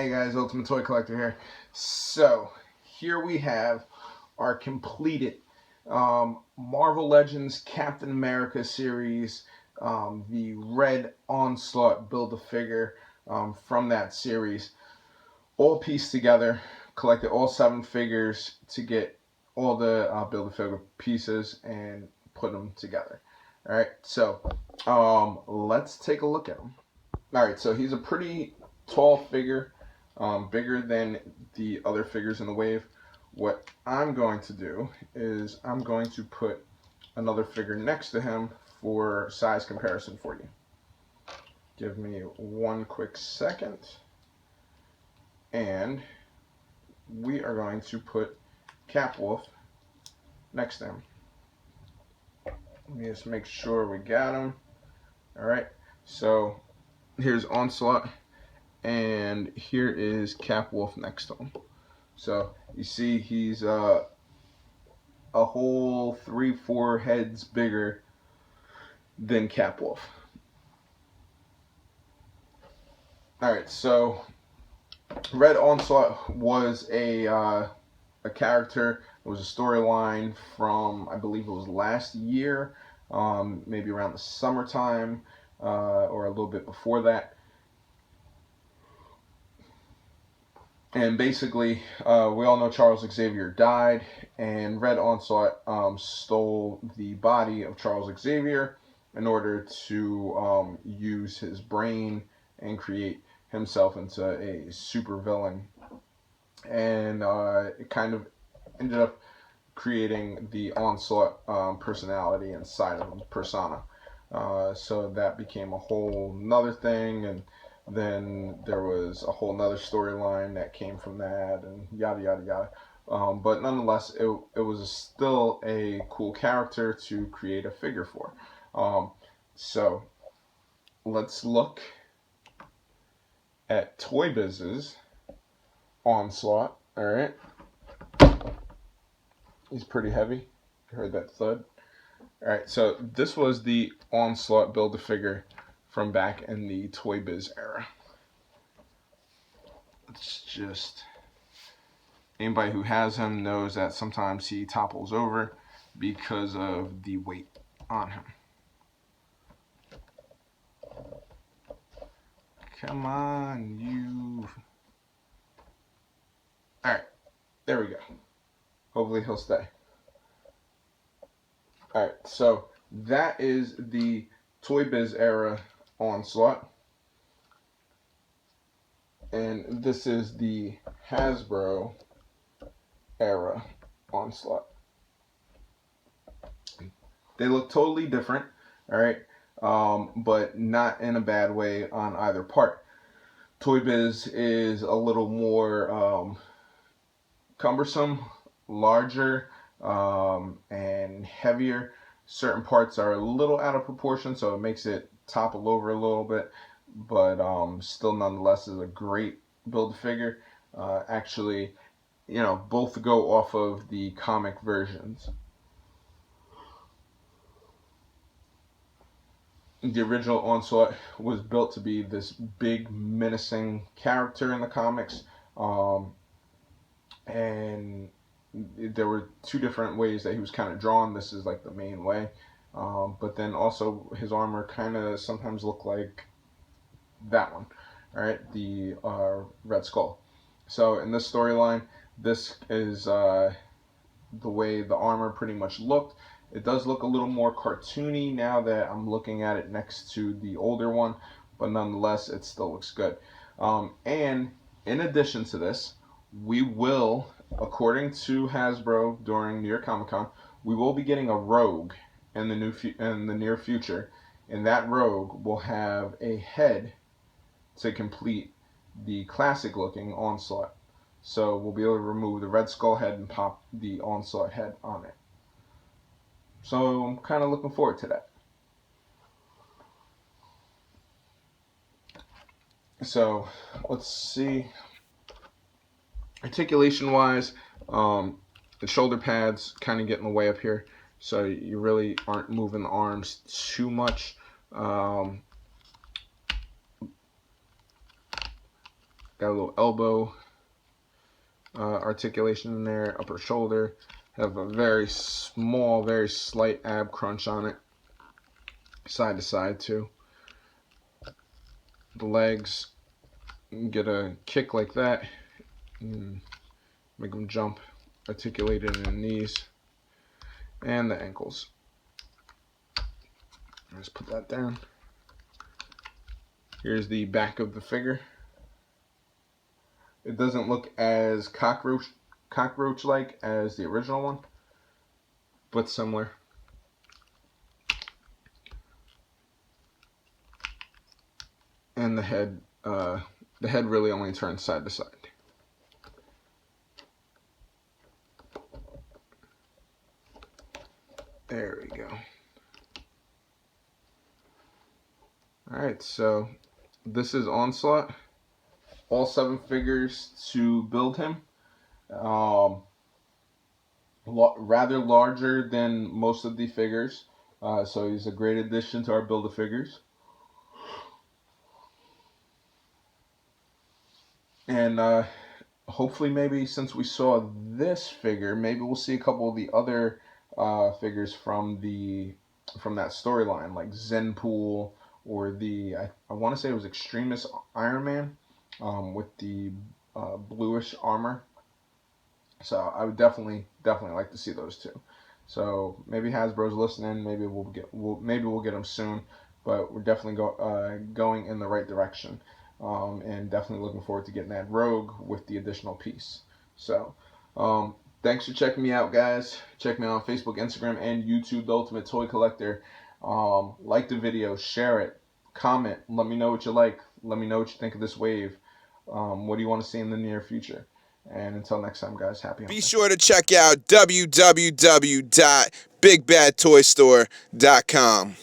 Hey guys, UltimateToyCollector here. So, here we have our completed Marvel Legends Captain America series, the Red Onslaught Build-A-Figure from that series. All pieced together, collected all 7 figures to get all the Build-A-Figure pieces and put them together. Alright, so let's take a look at him. Alright, so he's a pretty tall figure, bigger than the other figures in the wave. What I'm going to do is I'm going to put another figure next to him for size comparison for you. Give me one quick second. And we are going to put Capwolf next to him. Let me just make sure we got him. Alright, so here's Onslaught, and here is Capwolf next to him. So you see he's a whole 3-4 heads bigger than Capwolf. Alright, so Red Onslaught was a character. It was a storyline from, I believe it was last year, maybe around the summertime, or a little bit before that. And basically, we all know Charles Xavier died, and Red Onslaught stole the body of Charles Xavier in order to use his brain and create himself into a super villain. And it kind of ended up creating the Onslaught personality inside of him, persona. So that became a whole nother thing, and then there was a whole nother storyline that came from that, and yada yada yada. But nonetheless, it was still a cool character to create a figure for. So let's look at Toy Biz's Onslaught. All right, he's pretty heavy. You heard that thud. All right, so this was the Onslaught Build-A-Figure from back in the Toy Biz era. It's just, anybody who has him knows that sometimes he topples over because of the weight on him. Come on, you. Alright, there we go. Hopefully he'll stay. Alright, so that is the Toy Biz era Onslaught. And this is the Hasbro era Onslaught. They look totally different, alright, but not in a bad way on either part. Toy Biz is a little more cumbersome, larger, and heavier. Certain parts are a little out of proportion, so it makes it topple over a little bit, but still nonetheless is a great build-figure. Actually, you know, both go off of the comic versions. The original Onslaught was built to be this big menacing character in the comics, and there were 2 different ways that he was kind of drawn. This is like the main way, but then also his armor kind of sometimes looked like that one, right? The Red Skull. So in this storyline, this is the way the armor pretty much looked. It does look a little more cartoony now that I'm looking at it next to the older one, but nonetheless, it still looks good. And in addition to this, we will, according to Hasbro during New York Comic Con, we will be getting a Rogue in the near future, and that Rogue will have a head to complete the classic looking Onslaught. So we'll be able to remove the Red Skull head and pop the Onslaught head on it. So I'm kind of looking forward to that. So let's see. Articulation wise, the shoulder pads kind of get in the way up here, so you really aren't moving the arms too much. Got a little elbow articulation in there, upper shoulder. Have a very small, very slight ab crunch on it. Side to side too. The legs, get a kick like that, and make them jump, articulated in the knees and the ankles. Let's put that down. Here's the back of the figure. It doesn't look as cockroach-like as the original one, but similar. And the head really only turns side to side. There we go. Alright, so this is Onslaught. All 7 figures to build him. Rather larger than most of the figures. So he's a great addition to our Build-A-Figures. And hopefully, maybe since we saw this figure, maybe we'll see a couple of the other figures from that storyline, like Zenpool, or I want to say it was Extremis Iron Man, with the bluish armor. So I would definitely like to see those two. So maybe Hasbro's listening. Maybe we'll get them soon. But we're definitely going in the right direction. And definitely looking forward to getting that Rogue with the additional piece. So, thanks for checking me out, guys. Check me out on Facebook, Instagram, and YouTube, The Ultimate Toy Collector. Like the video, share it, comment, let me know what you like. Let me know what you think of this wave. What do you want to see in the near future? And until next time, guys, happy hunting. Be sure to check out www.bigbadtoystore.com.